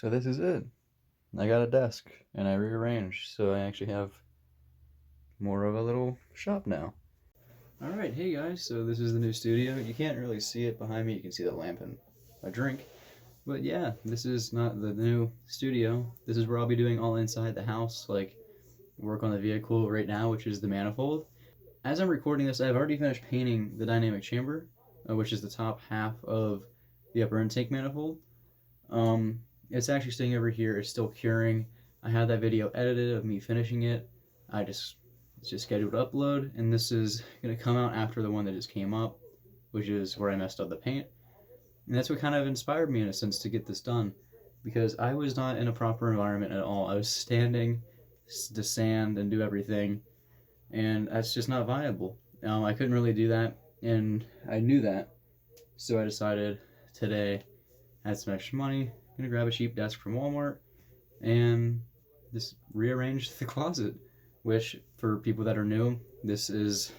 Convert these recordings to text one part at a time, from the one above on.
So this is it. I got a desk and I rearranged, so I actually have more of a little shop now. Alright, hey guys, so this is the new studio. You can't really see it behind me, you can see the lamp and a drink. But yeah, this is not the new studio. This is where I'll be doing all inside the house, like work on the vehicle right now, which is the manifold. As I'm recording this, I've already finished painting the dynamic chamber, which is the top half of the upper intake manifold. It's actually staying over here. It's still curing. I had that video edited of me finishing it. It's just scheduled to upload, and this is gonna come out after the one that just came up, which is where I messed up the paint. And that's what kind of inspired me in a sense to get this done, because I was not in a proper environment at all. I was standing to sand and do everything, and that's just not viable. I couldn't really do that, and I knew that, so I decided today I had some extra money. I'm gonna grab a cheap desk from Walmart and just rearrange the closet, which for people that are new, this is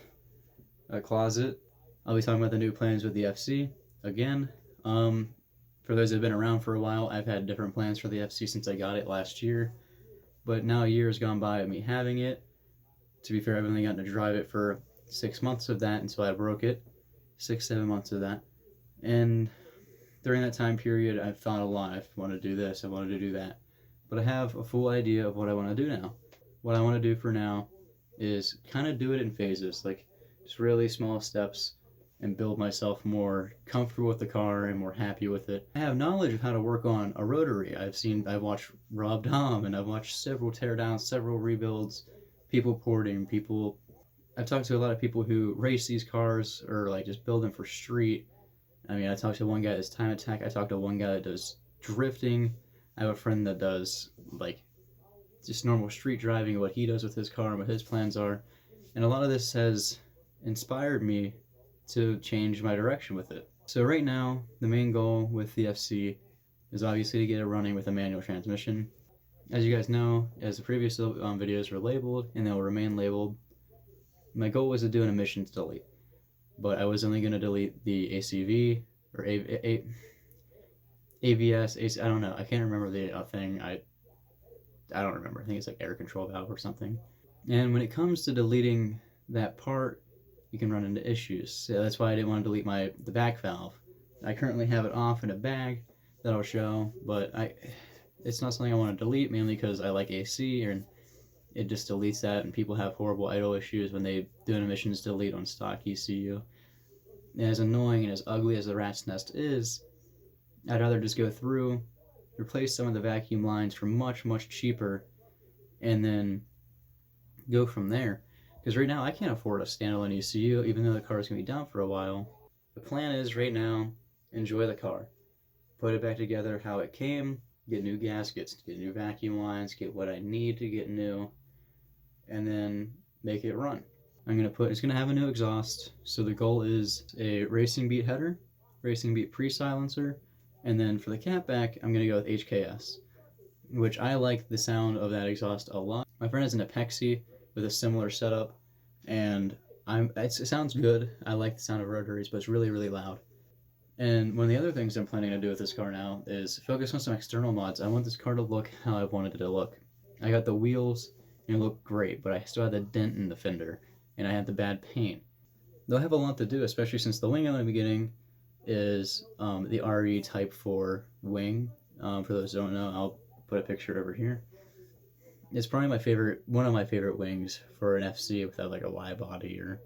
a closet. I'll be talking about the new plans with the FC again. For those that have been around for a while, I've had different plans for the FC since I got it last year, but now a year has gone by of me having it. To be fair, I've only gotten to drive it for 6 months of that until I broke it. 6-7 months of that. And during that time period, I've thought a lot. I want to do this, I wanted to do that. But I have a full idea of what I want to do now. What I want to do for now is kind of do it in phases, like just really small steps, and build myself more comfortable with the car and more happy with it. I have knowledge of how to work on a rotary. I've watched Rob Dom, and I've watched several teardowns, several rebuilds, people porting, I've talked to a lot of people who race these cars or like just build them for street. I mean, I talked to one guy that's time attack. I talked to one guy that does drifting. I have a friend that does like just normal street driving, what he does with his car and what his plans are. And a lot of this has inspired me to change my direction with it. So right now, the main goal with the FC is obviously to get it running with a manual transmission. As you guys know, as the previous videos were labeled, and they'll remain labeled, my goal was to do an emissions delete. But I was only going to delete the ACV or AVS, I don't know. I can't remember the thing. I don't remember. I think it's like air control valve or something. And when it comes to deleting that part, you can run into issues. So that's why I didn't want to delete the back valve. I currently have it off in a bag that I'll show, but it's not something I want to delete, mainly because I like AC, and it just deletes that, and people have horrible idle issues when they do an emissions delete on stock ECU. And as annoying and as ugly as the rat's nest is, I'd rather just go through, replace some of the vacuum lines for much, much cheaper, and then go from there. Because right now I can't afford a standalone ECU, even though the car is going to be down for a while. The plan is right now, enjoy the car. Put it back together how it came, get new gaskets, get new vacuum lines, get what I need to get new, and then make it run. It's going to have a new exhaust, so the goal is a Racing Beat header, Racing Beat pre-silencer, and then for the catback, I'm going to go with HKS, which I like the sound of that exhaust a lot. My friend has an Apexi with a similar setup, and it sounds good. I like the sound of rotaries, but it's really, really loud. And one of the other things I'm planning to do with this car now is focus on some external mods. I want this car to look how I wanted it to look. I got the wheels, and they look great, but I still had the dent in the fender, and I had the bad paint. They'll have a lot to do, especially since the wing I'm going to be getting is the RE Type 4 wing. For those who don't know, I'll put a picture over here. It's probably one of my favorite wings for an FC without like a Y body, or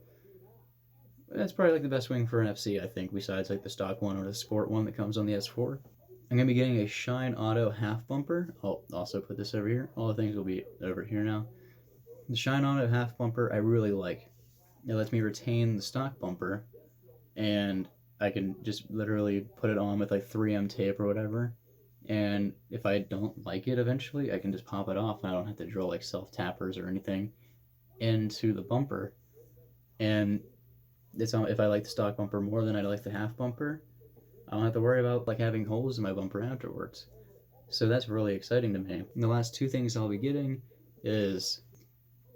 that's probably like the best wing for an FC, I think, besides like the stock one or the sport one that comes on the S4. I'm going to be getting a Shine Auto half bumper. I'll also put this over here. All the things will be over here now. The Shine Auto half bumper I really like. It lets me retain the stock bumper, and I can just literally put it on with like 3M tape or whatever. And if I don't like it eventually, I can just pop it off, and I don't have to drill like self-tappers or anything into the bumper. And if I like the stock bumper more than I like the half bumper, I don't have to worry about like having holes in my bumper afterwards. So that's really exciting to me. And the last two things I'll be getting is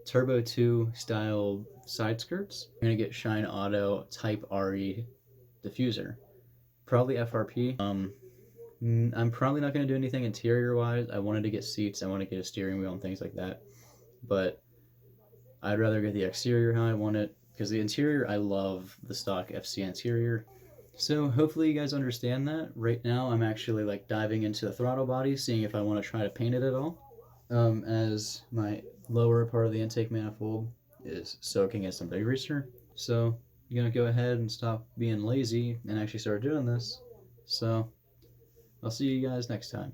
Turbo 2 style side skirts. I'm going to get Shine Auto Type RE diffuser. Probably FRP. I'm probably not going to do anything interior wise. I wanted to get seats, I want to get a steering wheel and things like that, but I'd rather get the exterior how I want it, because the interior, I love the stock FC interior. So hopefully you guys understand that. Right now I'm actually like diving into the throttle body, seeing if I want to try to paint it at all. As my lower part of the intake manifold is soaking in some degreaser. So I'm gonna go ahead and stop being lazy and actually start doing this. So I'll see you guys next time.